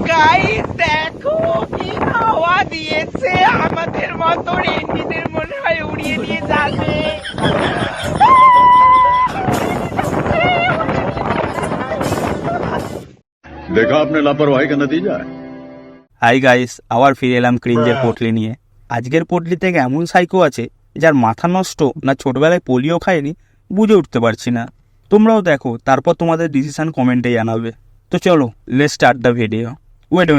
Guys দেখো কি হাওয়া দিয়েছে, আমাদের মতো রেন্ডিদের মনে হয় উড়িয়ে দিয়ে যাবে। देखा आपने लापरवाही का नतीजा है। হাই গাইস, আবার ফিরে এলাম ক্রিঞ্জের পোটলি নিয়ে। আজকের পোটলি থেকে এমন সাইকো আছে যার মাথা নষ্ট না ছোটবেলায় পোলিও খায়নি বুঝে উঠতে পারছি না। তোমরাও দেখো, তারপর তোমাদের ডিসিশন কমেন্টে জানাবে। তো চলো, let's start the video. Wait,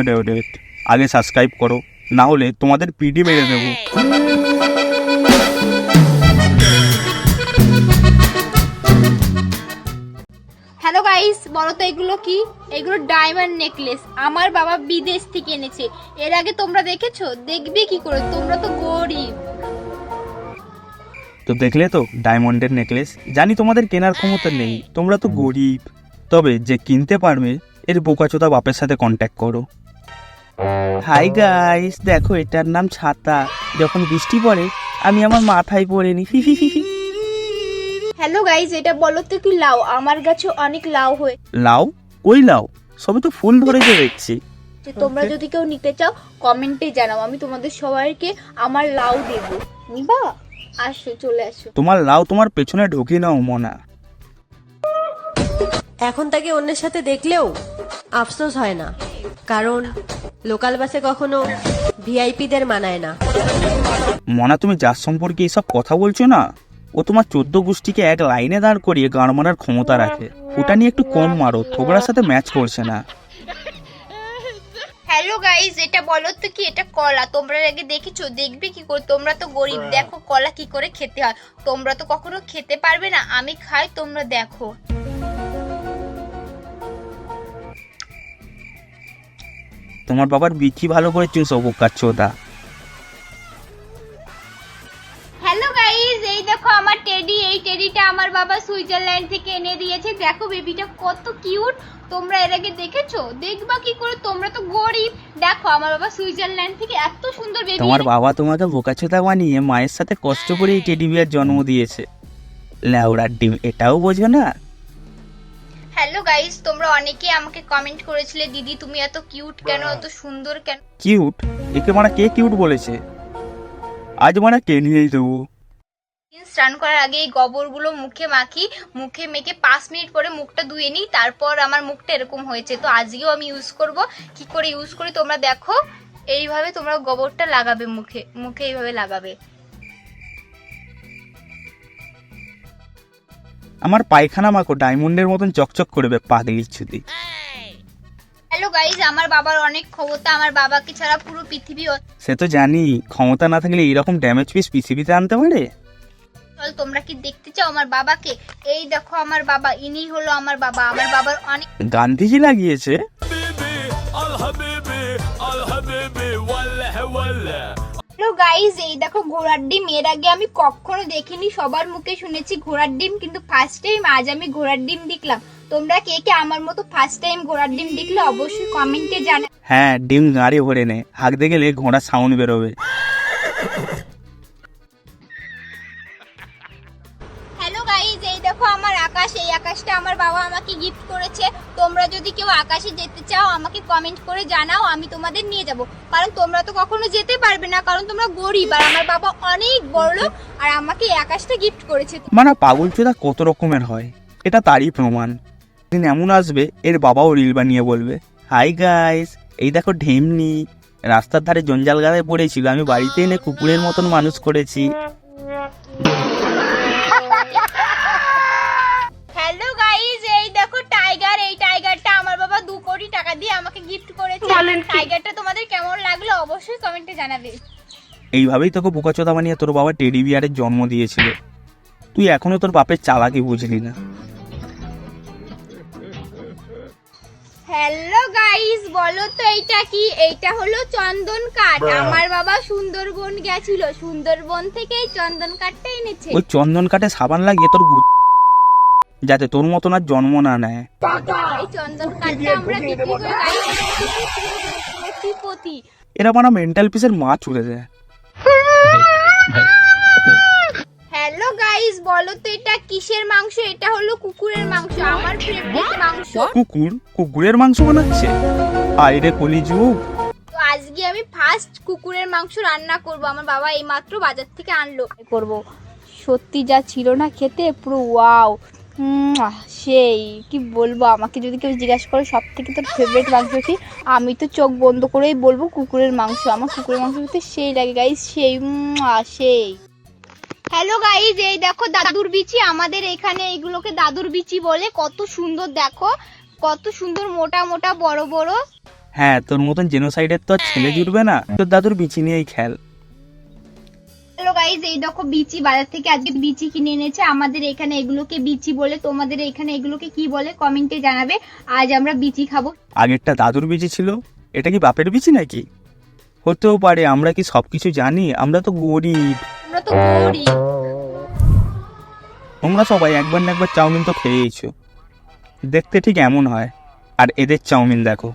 আগে সাবস্ক্রাইব করো, না হলে তোমাদের পিডি মেরে দেবো। হ্যালো গাইস, বলো তো এগুলো কি? এগুলো ডায়মন্ড নেকলেস, আমার বাবা বিদেশ থেকে এনেছে। এর আগে তোমরা দেখেছো? দেখবে কি করে, তোমরা তো গরিব। তো দেখলে তো ডায়মন্ডের নেকলেস। জানি তোমাদের কেনার ক্ষমতা নেই, তোমরা তো গরিব। তবে যে কিনতে পারবে এর বোকাচোদা বাপের সাথে কন্ট্যাক্ট করো। হাই গাইস, দেখো এটার নাম ছাতা। যখন বৃষ্টি পড়ে আমি আমার মাথায় পরে নি। হ্যালো গাইস, এটা বলো তো কি লাউ? আমার গাছে অনেক লাউ হয়ে। লাউ? কই লাউ? সবে তো ফুল ধরেছে দেখছি। তোমরা যদি কেউ নিতে চাও কমেন্টে জানাও, আমি তোমাদের সবাইকে আমার লাউ দেব। নিবা? আসো, চলে আসো। তোমার লাউ তোমার পেছনে ঢুকি নাও মনা। এখন তাকে অন্যের সাথে দেখলেও আফসোস হয় না, কারণ লোকাল বাসে কখনো ভিআইপিদের মানায় না। মনা, তুমি যার সম্পর্কে এইসব কথা বলছো না, ও তোমার 14 গোষ্ঠীকে এক লাইনে দাঁড় করিয়ে গাঁড় মারার ক্ষমতা রাখে। ওটা নিয়ে একটু কম মারো, থোবড়ার সাথে ম্যাচ করছে না। হ্যালো গাইস, এটা বলো তো কি? এটা কলা। তোমরা আগে দেখেছো? দেখবে কি করে, তোমরা তো গরিব। দেখো কলা কি করে খেতে হয়। তোমরা তো কখনো খেতে পারবে না, আমি খাই, তোমরা দেখো। তোমার বাবার বিচি ভালো করে চুষো বোকাচ্ছোদা। হ্যালো গাইস, এই দেখো আমার টেডি। এই টেডিটা আমার বাবা সুইজারল্যান্ড থেকে এনে দিয়েছে। দেখো বেবিটা কত কিউট। তোমরা এর আগে দেখেছো? দেখবা কি করে, তোমরা তো গরিব। দেখো আমার বাবা সুইজারল্যান্ড থেকে এত সুন্দর বেবি। তোমার বাবা তোমাকে বোকাচোদা বানিয়ে মায়ের সাথে কষ্ট করে এই টেডি বিয়ার জন্ম দিয়েছে। ল্যাওড়ার ডিম, এটাও বোঝো না? হ্যালো গাইস, তোমরা অনেকেই আমাকে কমেন্ট করেছিলে, দিদি তুমি এত কিউট কেন, এত সুন্দর কেন। কিউট? একে মারা কে কিউট বলেছে? আজ মারা কে নিয়েই দেবো। স্নান করার আগে এই গোবরগুলো মুখে মাখি, মুখে মেখে 5 মিনিট পরে মুখটা ধুয়ে নিই, তারপর আমার মুখটা এরকম হয়েছে। তো আজকেও আমি ইউজ করব। কি করে ইউজ করি তোমরা দেখো। এইভাবে তোমরা গোবরটা লাগাবে মুখে, মুখে এইভাবে লাগাবে। আমার পায়খানা মাখো ডায়মন্ডের মতন চকচক করবে পাগলির ছুটি। হ্যালো গাইস, আমার বাবার অনেক ক্ষমতা। আমার বাবাকে ছাড়া পুরো পৃথিবী সে তো জানি, ক্ষমতা না থাকলে এইরকম ড্যামেজ পিস পৃথিবীতে আনতে পারে। চল, তোমরা কি দেখতে চাও আমার বাবাকে? এই দেখো আমার বাবা, ইনি হলো আমার বাবা। আমার বাবার অনেক। গান্ধীজি লাগিয়েছে। হ্যালো গাইস, এই দেখো ঘোড়ার ডিম। এর আগে আমি কখনো দেখিনি, সবার মুখে শুনেছি ঘোড়ার ডিম, কিন্তু ফার্স্ট টাইম আজ আমি ঘোড়ার ডিম দেখলাম। তোমরা কে কে আমার মতো ফার্স্ট টাইম ঘোড়ার ডিম দেখলে অবশ্যই কমেন্টে জানাও। হ্যাঁ, ডিম গাড়ি ভরে নে, হাঁকতে গেলে ঘোড়া সাউন্ড বেরোবে। হ্যালো গাইস, এই দেখো আমার আকাশ। এই আকাশটা আমার বাবা আমাকে গিফট করেছে। তোমরা যদি কেউ আকাশে যেতে চাও আমাকে কমেন্ট করে জানাও, আমি তোমাদের নিয়ে যাব। কারণ তোমরা তো কখনো যেতে পারবে না, কারণ তোমরা গরিব। আর আমার বাবা অনেক বড়লোক, আর আমাকে এই আকাশটা গিফট করেছে। মানে পাগল চোদা কত রকমের হয়, এটা তারই প্রমাণ। দিন এমন আসবে এর বাবাও রিল বানিয়ে বলবে, হাই গাইস, এই দেখো ঢেমনি রাস্তার ধারে জঞ্জাল গাদায় পড়েছিল, আমি বাড়িতে এনে কুকুরের মতন মানুষ করেছি। হ্যালো গাইস, এই দেখো টাইগার। এই টাইগারটা আমার বাবা 2 কোটি টাকা দিয়ে আমাকে গিফট করেছে। টাইগারটা তোমাদের কেমন লাগলো অবশ্যই কমেন্টে জানাবে। এইভাবেই তোকে বোকাচোদা বানিয়ে তোর বাবা টেডি বিয়ারের জন্ম দিয়েছিল। তুই এখনো তোর বাপের চালাকি বুঝলি না। হ্যালো গাইস, বলো তো এইটা কি? এইটা হলো চন্দন কাঠ। আমার বাবা সুন্দরবন গেছিল, সুন্দরবন থেকে এই চন্দন কাঠটা এনেছে। ওই চন্দন কাঠে সাবান লাগিয়ে তোর যাতে তোর মতন আর জন্ম না নেয়। এই চন্দন কাঠটা আমরা বিক্রি করে কোটিপতি। এরা মানে মেন্টাল পিসের মা ছুড়ে দেয়। হ্যালো গাইস, গাইস বলো তো এটা কিসের মাংস? এটা হলো কুকুরের মাংস, আমার ফেভারিট মাংস। কুকুরের মাংস বানাচ্ছে? আইরে কলিযুগ। তো আজকে আমি ফার্স্ট কুকুরের মাংস রান্না করব। আমার বাবা এইমাত্র বাজার থেকে আনলো। করব সত্যি যা ছিল না খেতে, পুরো ওয়াও, সেই কি বলবো। আমাকে যদি কেউ জিজ্ঞাসা করে সব থেকে তোর ফেভারিট মাংস কি, আমি তো চোখ বন্ধ করেই বলবো কুকুরের মাংস। আমার কুকুরের মাংস খেতে সেই লাগে গাইস, সেই সেই। হ্যালো গাইস, এই দেখো দাদুর বিচি। আমাদের এখানে এইগুলোকে দাদুর বিচি বলে। কত সুন্দর দেখো, কত সুন্দর মোটা মোটা বড় বড়। হ্যাঁ, তোর মতন জেনোসাইডের তো আর ছেলে জুটবে না, তোর দাদুর বিচি নিয়েই খেল। হ্যালো গাইস, এই দেখো বিচি, বাজার থেকে আজকে বিচি কিনে এনেছে। আমাদের এখানে এগুলোকে বিচি বলে, তোমাদের এখানে এগুলোকে কি বলে কমেন্টে জানাবে। আজ আমরা বিচি খাবো। আগেরটা দাদুর বিচি ছিল, এটা কি বাপের বিচি নাকি? হতেও পারে, আমরা কি সবকিছু জানি? আমরা তো গরিব। আমরা তো গরিব। তোমরা সবাই একবার না একবার চাউমিন তো খেয়েইছো, দেখতে ঠিক এমন হয়। আর এদের চাউমিন দেখো।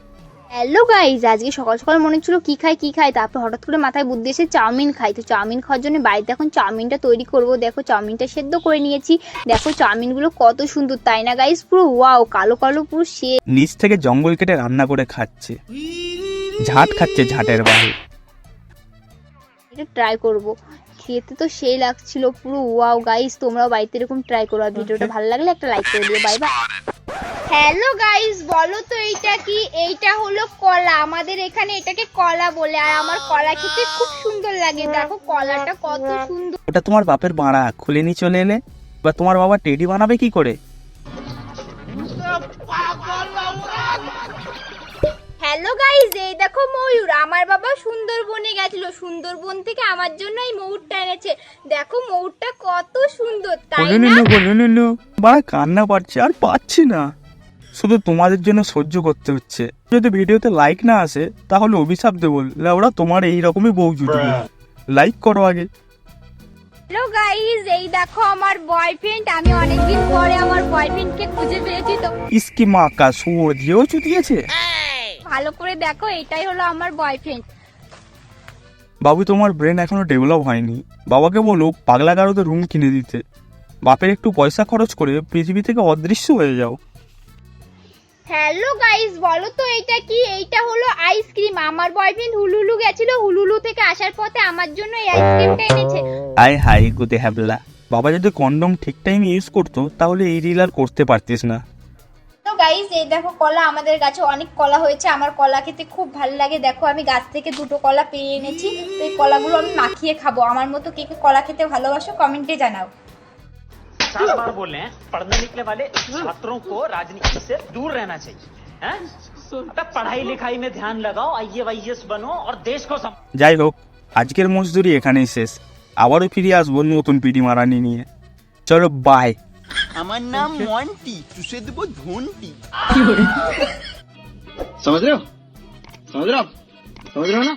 হ্যালো গাইস, আজকে সকাল সকাল মনে ছিল কি খাই, তারপর হঠাৎ করে মাথায় বুদ্ধি এসে চাউমিন খাই। তো চাউমিন খাওয়ার জন্য বাড়িতে এখন চাউমিনটা তৈরি করব। দেখো চাউমিনটা সেদ্ধ করে নিয়েছি। দেখো চাউমিনগুলো কত সুন্দর, তাই না গাইস? পুরো ওয়াও, কালো কালো পুরো সে। নিচ থেকে জঙ্গল কেটে রান্না করে খাচ্ছে, ঝাঁট খাচ্ছে ঝাঁটের বাড়ি। এটা ট্রাই করব, খেতে তো সেই লাগছিল পুরো ওয়াও। গাইস তোমরাও বাড়িতে এরকম ট্রাই করো। আর ভিডিওটা ভালো লাগলে একটা লাইক করে দিও। Bye bye. হ্যালো গাইস, বলো তো এইটা কি? এইটা হলো কলা। আমাদের এখানে এটাকে কলা বলে। আর আমার কলা খেতে খুব সুন্দর লাগে। দেখো কলাটা কত সুন্দর। ওটা তোমার বাপের বাড়া, খুলে নিয়ে চলে এলে। বা তোমার বাবা টেডি বানাবে কি করে? হ্যালো গাইস, এই দেখো ময়ূর। আমার বাবা সুন্দরবনে গেছিল, সুন্দরবন থেকে আমার জন্য এই ময়ূরটা এনেছে। দেখো ময়ূরটা কত সুন্দর, তাই না? বাড়া কান্না পাচ্ছে, আর পাচ্ছি না। শুধু তোমাদের জন্য সহ্য করতে হচ্ছে। যদি ভিডিওতে লাইক না আসে তাহলে অভিশাপ দেবো, ওরা তোমার এইরকমই বউ জুটবে। লাইক করো আগে। হ্যালো গাইস, এই দেখো আমার বয়ফ্রেন্ড। আমি অনেকদিন পরে আমার বয়ফ্রেন্ডকে খুঁজে পেয়েছি। তো ইসকি মা কা সুর দিয়েও চুদিয়েছে। ভালো করে দেখো, এটাই হলো আমার বয়ফ্রেন্ড। বাবু, তোমার ব্রেন এখনো ডেভেলপ হয়নি। বাবাকে বলো পাগলা গারোতে রুম কিনে দিতে। বাপের একটু পয়সা খরচ করে পৃথিবী থেকে অদৃশ্য হয়ে যাও। হ্যালো গাইস, বলো তো এইটা কি? এইটা হলো আইসক্রিম। আমার বয়ফ্রেন্ড হুলুলু গেছিল, হুলুলু থেকে আসার পথে আমার জন্য এই আইসক্রিমটা এনেছে। আয় হাই গুদে হ্যাবলা। বাবা যদি কন্ডম ঠিক টাইমে ইউজ করতো তাহলে এই রিল আর করতে পারতিস না। তো গাইস, এই দেখো কলা। আমাদের গাছে অনেক কলা হয়েছে। আমার কলা খেতে খুব ভালো লাগে। দেখো আমি গাছ থেকে 2টো কলা পেয়ে এনেছি। তো এই কলাগুলো আমি মাখিয়ে খাবো। আমার মতো কে কে কলা খেতে ভালোবাসো কমেন্টে জানাও। 7 बार बोले हैं पढ़ने निकले वाले छात्रों को राजनीति से दूर रहना चाहिए हैं? तब पढ़ाई लिखाई में ध्यान लगाओ, IAS बनो और देश को যাই হোক, আজকের মজদুরি এখানেই শেষ। আবারও ফিরে আসবো নতুন পিডি মারানি নিয়ে। চলো বাই। আমার নাম মন্টি, চুষে দেবো ধন্টি। समझ रहे हो ना?